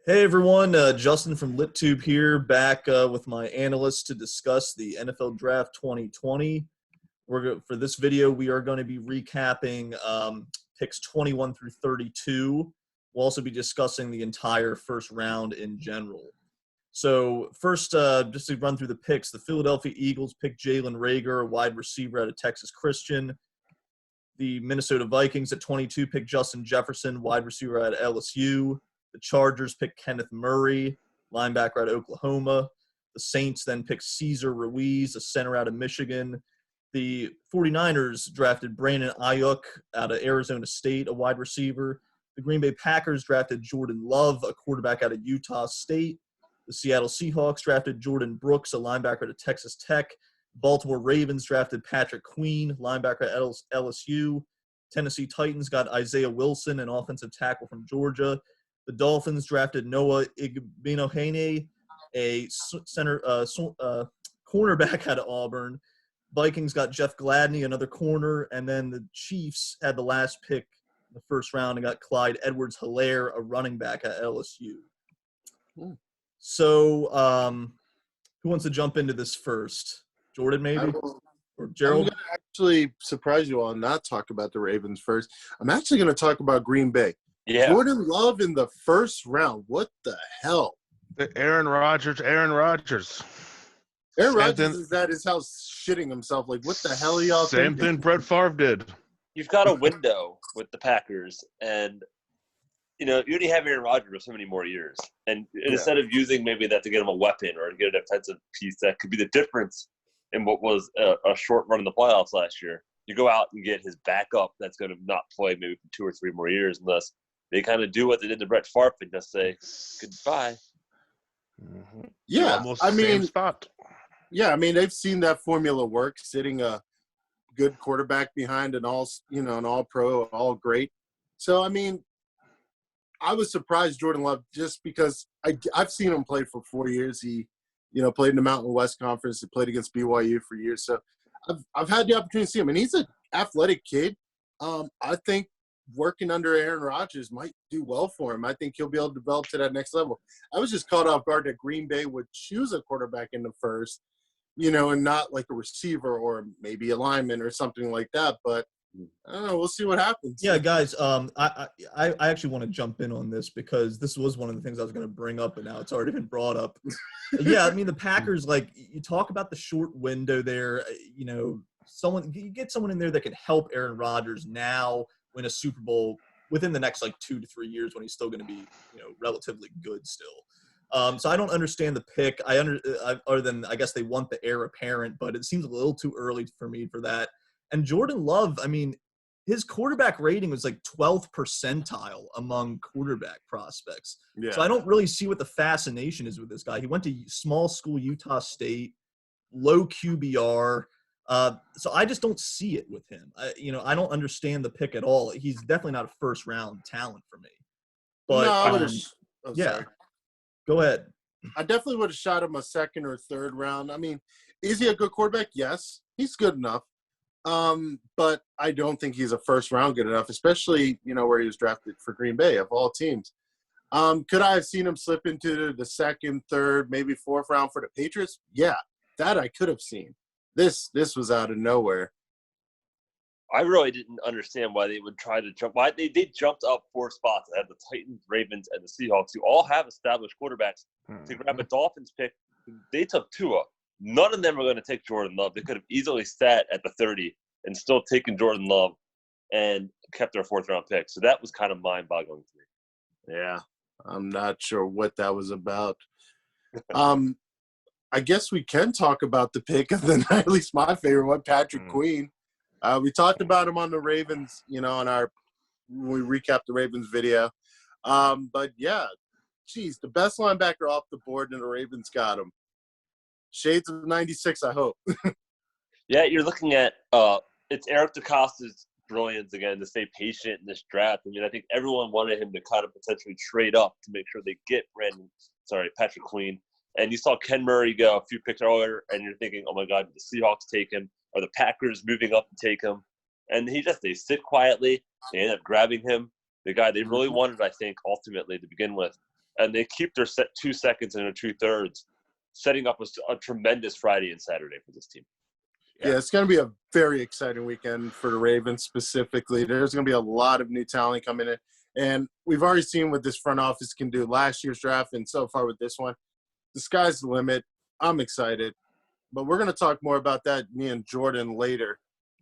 Hey everyone, Justin from LitTube here, back with my analysts to discuss the NFL Draft 2020. For this video, we are going to be recapping picks 21 through 32. We'll also be discussing the entire first round in general. So first, just to run through the picks, the Philadelphia Eagles picked Jalen Reagor, a wide receiver out of Texas Christian. The Minnesota Vikings at 22 picked Justin Jefferson, wide receiver out of LSU. The Chargers picked Kenneth Murray, linebacker out of Oklahoma. The Saints then picked Cesar Ruiz, a center out of Michigan. The 49ers drafted Brandon Ayuk out of Arizona State, a wide receiver. The Green Bay Packers drafted Jordan Love, a quarterback out of Utah State. The Seattle Seahawks drafted Jordan Brooks, a linebacker out of Texas Tech. Baltimore Ravens drafted Patrick Queen, linebacker at LSU. Tennessee Titans got Isaiah Wilson, an offensive tackle from Georgia. The Dolphins drafted Noah Igbinoghene, a cornerback out of Auburn. Vikings got Jeff Gladney, another corner. And then the Chiefs had the last pick in the first round and got Clyde Edwards-Hilaire, a running back at LSU. Ooh. So who wants to jump into this first? Jordan, maybe? Or Gerald? I'm going to actually surprise you all and not talk about the Ravens first. I'm actually going to talk about Green Bay. Yeah. Jordan Love in the first round. What the hell? Aaron Rodgers. Aaron Rodgers is at his house shitting himself. Like, what the hell are y'all Same thinking? thing Brett Favre did. You've got a window with the Packers, and you already have Aaron Rodgers for so many more years. And instead of using maybe that to get him a weapon or to get a defensive piece that could be the difference in what was a short run in the playoffs last year, you go out and get his backup that's going to not play maybe for 2 or 3 more years unless they kind of do what they did to Brett Favre and just say goodbye. Mm-hmm. Yeah, Almost the same spot. Yeah, I mean they've seen that formula work, sitting a good quarterback behind an all-pro, all great. So I mean, I was surprised Jordan Love just because I've seen him play for 4 years. He, played in the Mountain West Conference. He played against BYU for years. So I've had the opportunity to see him, and he's an athletic kid. I think working under Aaron Rodgers might do well for him. I think he'll be able to develop to that next level. I was just caught off guard that Green Bay would choose a quarterback in the first, and not like a receiver or maybe a lineman or something like that. But I don't know. We'll see what happens. Yeah, guys, I actually want to jump in on this because this was one of the things I was going to bring up, and now it's already been brought up. Yeah, I mean, the Packers, you talk about the short window there, you get someone in there that can help Aaron Rodgers now win a Super Bowl within the next 2 to 3 years when he's still going to be, relatively good still. So I don't understand the pick. Other than I guess they want the heir apparent, but it seems a little too early for me for that. And Jordan Love, I mean, his quarterback rating was 12th percentile among quarterback prospects. Yeah. So I don't really see what the fascination is with this guy. He went to small school Utah State, low QBR. So I just don't see it with him. I don't understand the pick at all. He's definitely not a first-round talent for me. But no, I would have. yeah, Sorry. Go ahead. I definitely would have shot him a second or third round. I mean, is he a good quarterback? Yes, he's good enough. But I don't think he's a first round good enough, especially, where he was drafted for Green Bay of all teams. Could I have seen him slip into the second, third, maybe fourth round for the Patriots? Yeah, that I could have seen. This was out of nowhere. I really didn't understand why they would try to jump. Why they jumped up 4 spots ahead of the Titans, Ravens, and the Seahawks, who all have established quarterbacks. To grab a Dolphins pick, they took Tua. None of them are going to take Jordan Love. They could have easily sat at the 30 and still taken Jordan Love and kept their 4th-round pick. So that was kind of mind-boggling to me. Yeah, I'm not sure what that was about. I guess we can talk about the pick of the night, at least my favorite one, Patrick Queen. We talked about him on the Ravens, when we recapped the Ravens video. But, yeah, the best linebacker off the board, and the Ravens got him. Shades of 96, I hope. Yeah, you're looking at it's Eric DeCosta's brilliance again to stay patient in this draft. I mean, I think everyone wanted him to kind of potentially trade up to make sure they get Patrick Queen. And you saw Ken Murray go a few picks earlier, and you're thinking, oh my God, did the Seahawks take him? Are the Packers moving up to take him? And they sit quietly. They end up grabbing him, the guy they really wanted, I think, ultimately to begin with. and they keep their 2 seconds and their 2/3, setting up a tremendous Friday and Saturday for this team. Yeah, it's going to be a very exciting weekend for the Ravens specifically. There's going to be a lot of new talent coming in. And we've already seen what this front office can do last year's draft and so far with this one. The sky's the limit. I'm excited. But we're going to talk more about that, me and Jordan, later.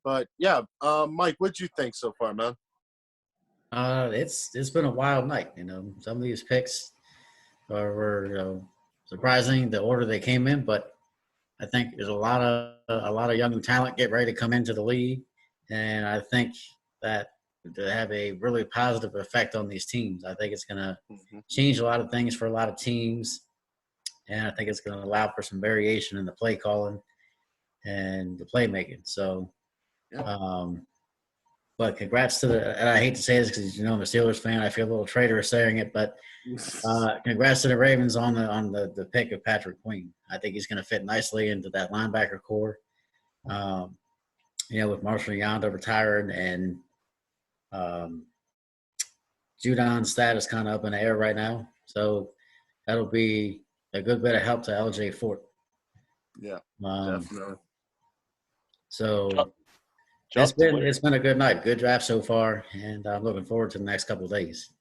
But, yeah, Mike, what'd you think so far, man? It's been a wild night. Some of these picks were surprising, the order they came in, but I think there's a lot of young talent get ready to come into the league, and I think that to have a really positive effect on these teams. I think it's going to change a lot of things for a lot of teams, and I think it's going to allow for some variation in the play calling and the playmaking. So, but congrats to and I hate to say this because I'm a Steelers fan. I feel a little traitorous saying it, but congrats to the Ravens on the pick of Patrick Queen. I think he's going to fit nicely into that linebacker core. With Marshall Yanda retiring and Judon's status kind of up in the air right now, so that'll be a good bit of help to LJ Fort. Yeah, definitely. So it's been a good night, good draft so far, and I'm looking forward to the next couple of days.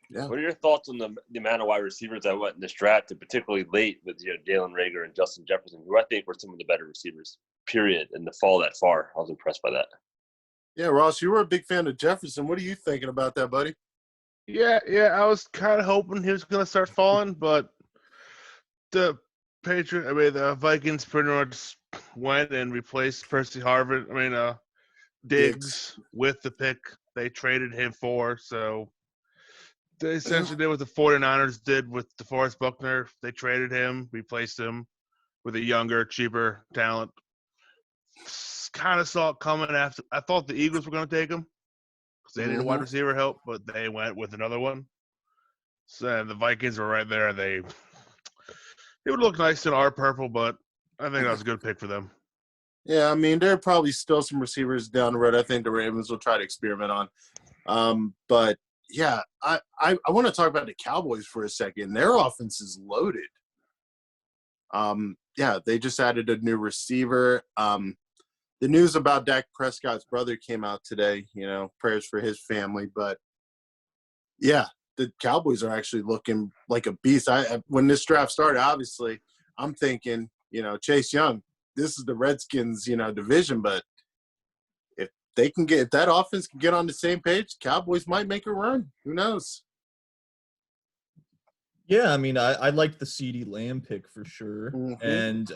Yeah. What are your thoughts on the amount of wide receivers that went in this draft, and particularly late with Jalen Reagor and Justin Jefferson, who I think were some of the better receivers, period, and to fall that far? I was impressed by that. Yeah, Ross, you were a big fan of Jefferson. What are you thinking about that, buddy? Yeah, I was kind of hoping he was going to start falling, but the Vikings pretty much went and replaced Diggs with the pick they traded him for. So they essentially did what the 49ers did with DeForest Buckner. They traded him, replaced him with a younger, cheaper talent. Kind of saw it coming after. I thought the Eagles were going to take him because they needed wide receiver help, but they went with another one. So the Vikings were right there. It would look nice in our purple, but I think that was a good pick for them. Yeah, I mean, there are probably still some receivers down the road I think the Ravens will try to experiment on. But, yeah, I want to talk about the Cowboys for a second. Their offense is loaded. Yeah, they just added a new receiver. The news about Dak Prescott's brother came out today, prayers for his family. But, yeah, the Cowboys are actually looking like a beast. When this draft started, obviously, I'm thinking, Chase Young, this is the Redskins, division. But if that offense can get on the same page, Cowboys might make a run. Who knows? Yeah, I mean, I like the CeeDee Lamb pick for sure. And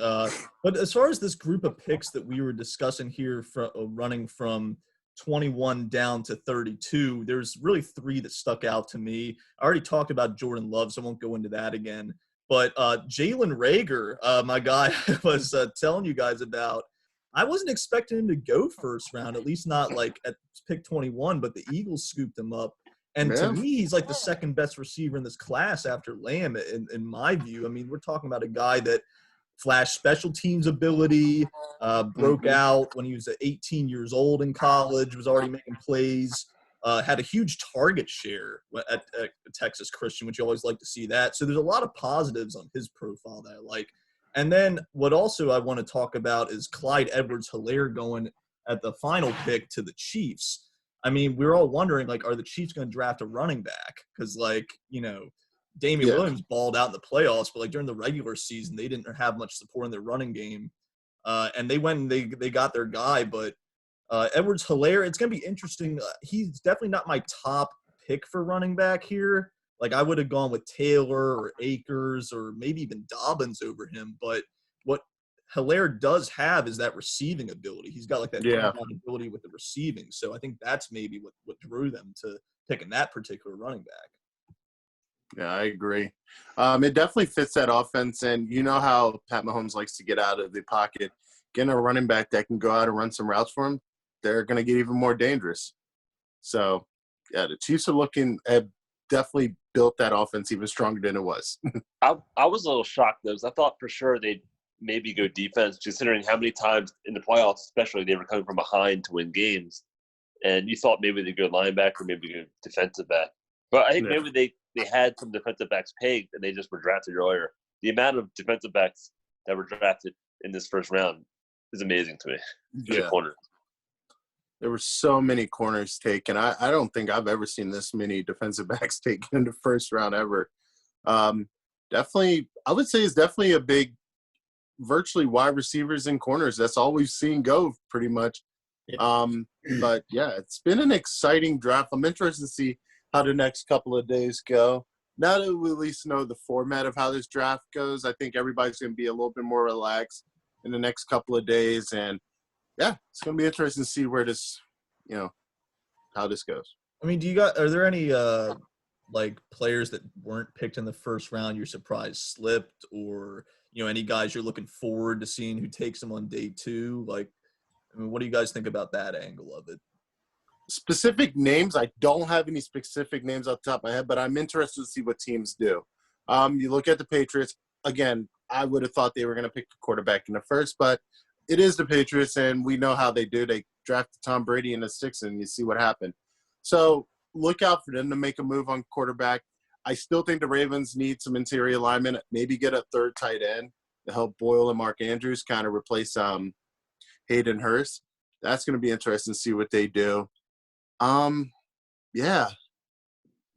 but as far as this group of picks that we were discussing here, running from 21 down to 32, there's really three that stuck out to me. I already talked about Jordan Love, so I won't go into that again. But Jalen Reagor, my guy I was telling you guys about, I wasn't expecting him to go first round, at least not like at pick 21, but the Eagles scooped him up. And to me, he's like the second best receiver in this class after Lamb, in my view. I mean, we're talking about a guy that flashed special teams ability, broke out when he was 18 years old in college, was already making plays, had a huge target share at Texas Christian, which you always like to see that. So there's a lot of positives on his profile that I like. And then what also I want to talk about is Clyde Edwards-Hilaire going at the final pick to the Chiefs. I mean, we were all wondering, are the Chiefs going to draft a running back? Because, Damian Williams balled out in the playoffs, but, during the regular season, they didn't have much support in their running game. And they went and they got their guy. But Edwards-Hilaire, it's going to be interesting. He's definitely not my top pick for running back here. I would have gone with Taylor or Akers or maybe even Dobbins over him. But what Hilaire does have is that receiving ability. He's got that ability with the receiving. So I think that's maybe what drew them to picking that particular running back. Yeah, I agree. It definitely fits that offense. And you know how Pat Mahomes likes to get out of the pocket. Getting a running back that can go out and run some routes for him, they're going to get even more dangerous. So, yeah, the Chiefs have definitely built that offense even stronger than it was. I was a little shocked, though, because I thought for sure they'd maybe go defense, considering how many times in the playoffs, especially, they were coming from behind to win games. And you thought maybe they'd go linebacker, maybe go defensive back. But I think Yeah. maybe they had some defensive backs pegged and they just were drafted earlier. The amount of defensive backs that were drafted in this first round is amazing to me. Yeah. Corner. There were so many corners taken. I don't think I've ever seen this many defensive backs taken in the first round ever. Definitely, I would say it's definitely a big, virtually wide receivers and corners. That's all we've seen go pretty much. But yeah, it's been an exciting draft. I'm interested to see how the next couple of days go. Now that we at least know the format of how this draft goes, I think everybody's going to be a little bit more relaxed in the next couple of days. And yeah, it's going to be interesting to see where this, how this goes. I mean, are there any like players that weren't picked in the first round you're surprised slipped, or any guys you're looking forward to seeing who takes them on day 2? Like, I mean, what do you guys think about that angle of it? Specific names, I don't have any specific names off the top of my head, but I'm interested to see what teams do. You look at the Patriots, again, I would have thought they were going to pick the quarterback in the first, but it is the Patriots, and we know how they do. They drafted Tom Brady in the 6th, and you see what happened. So look out for them to make a move on quarterback. I still think the Ravens need some interior alignment, maybe get a third tight end to help Boyle and Mark Andrews kind of replace Hayden Hurst. That's going to be interesting to see what they do. Yeah,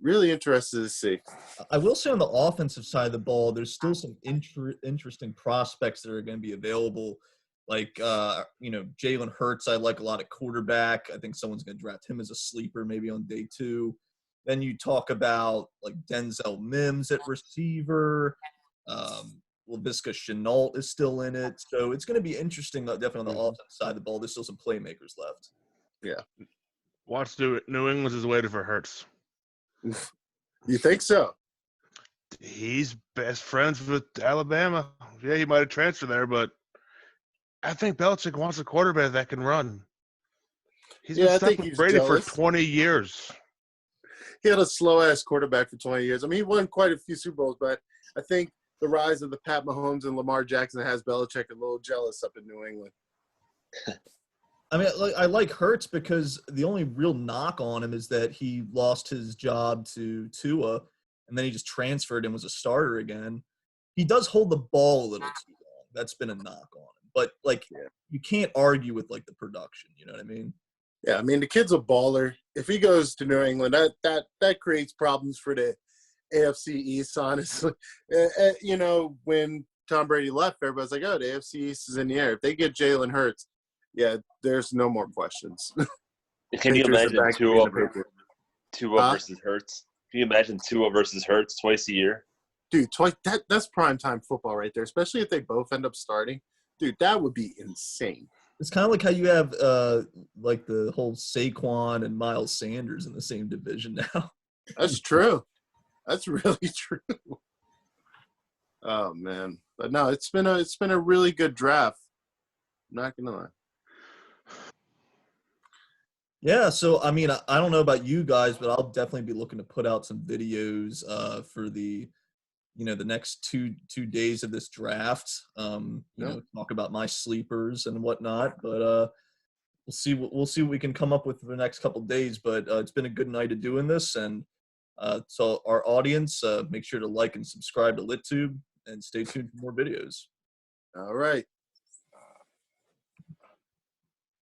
really interested to see. I will say on the offensive side of the ball, there's still some interesting prospects that are going to be available. Like, Jalen Hurts, I like a lot at quarterback. I think someone's going to draft him as a sleeper maybe on day 2. Then you talk about, like, Denzel Mims at receiver. Laviska Shenault is still in it. So it's going to be interesting, definitely on the offensive side of the ball. There's still some playmakers left. Yeah. Watch New England is waiting for Hurts. You think so? He's best friends with Alabama. Yeah, he might have transferred there, but I think Belichick wants a quarterback that can run. He's been stuck with Brady jealous. for 20 years. He had a slow-ass quarterback for 20 years. I mean, he won quite a few Super Bowls, but I think the rise of the Pat Mahomes and Lamar Jackson has Belichick a little jealous up in New England. I mean, I like Hurts because the only real knock on him is that he lost his job to Tua, and then he just transferred and was a starter again. He does hold the ball a little too long. That's been a knock on him. But, you can't argue with, the production. You know what I mean? Yeah, I mean, the kid's a baller. If he goes to New England, that creates problems for the AFC East, honestly. When Tom Brady left, everybody's like, oh, the AFC East is in the air. If they get Jalen Hurts, yeah, there's no more questions. Can you imagine Tua versus Hurts? Can you imagine Tua versus Hurts twice a year? Dude, that's primetime football right there, especially if they both end up starting. Dude, that would be insane. It's kind of like how you have, the whole Saquon and Miles Sanders in the same division now. That's true. That's really true. Oh, man. But no, it's been a really good draft. I'm not going to lie. Yeah, so I mean, I don't know about you guys, but I'll definitely be looking to put out some videos for the next two days of this draft. Talk about my sleepers and whatnot. But we'll see what we can come up with for the next couple of days. But it's been a good night of doing this, and so our audience, make sure to like and subscribe to LitTube, and stay tuned for more videos. All right.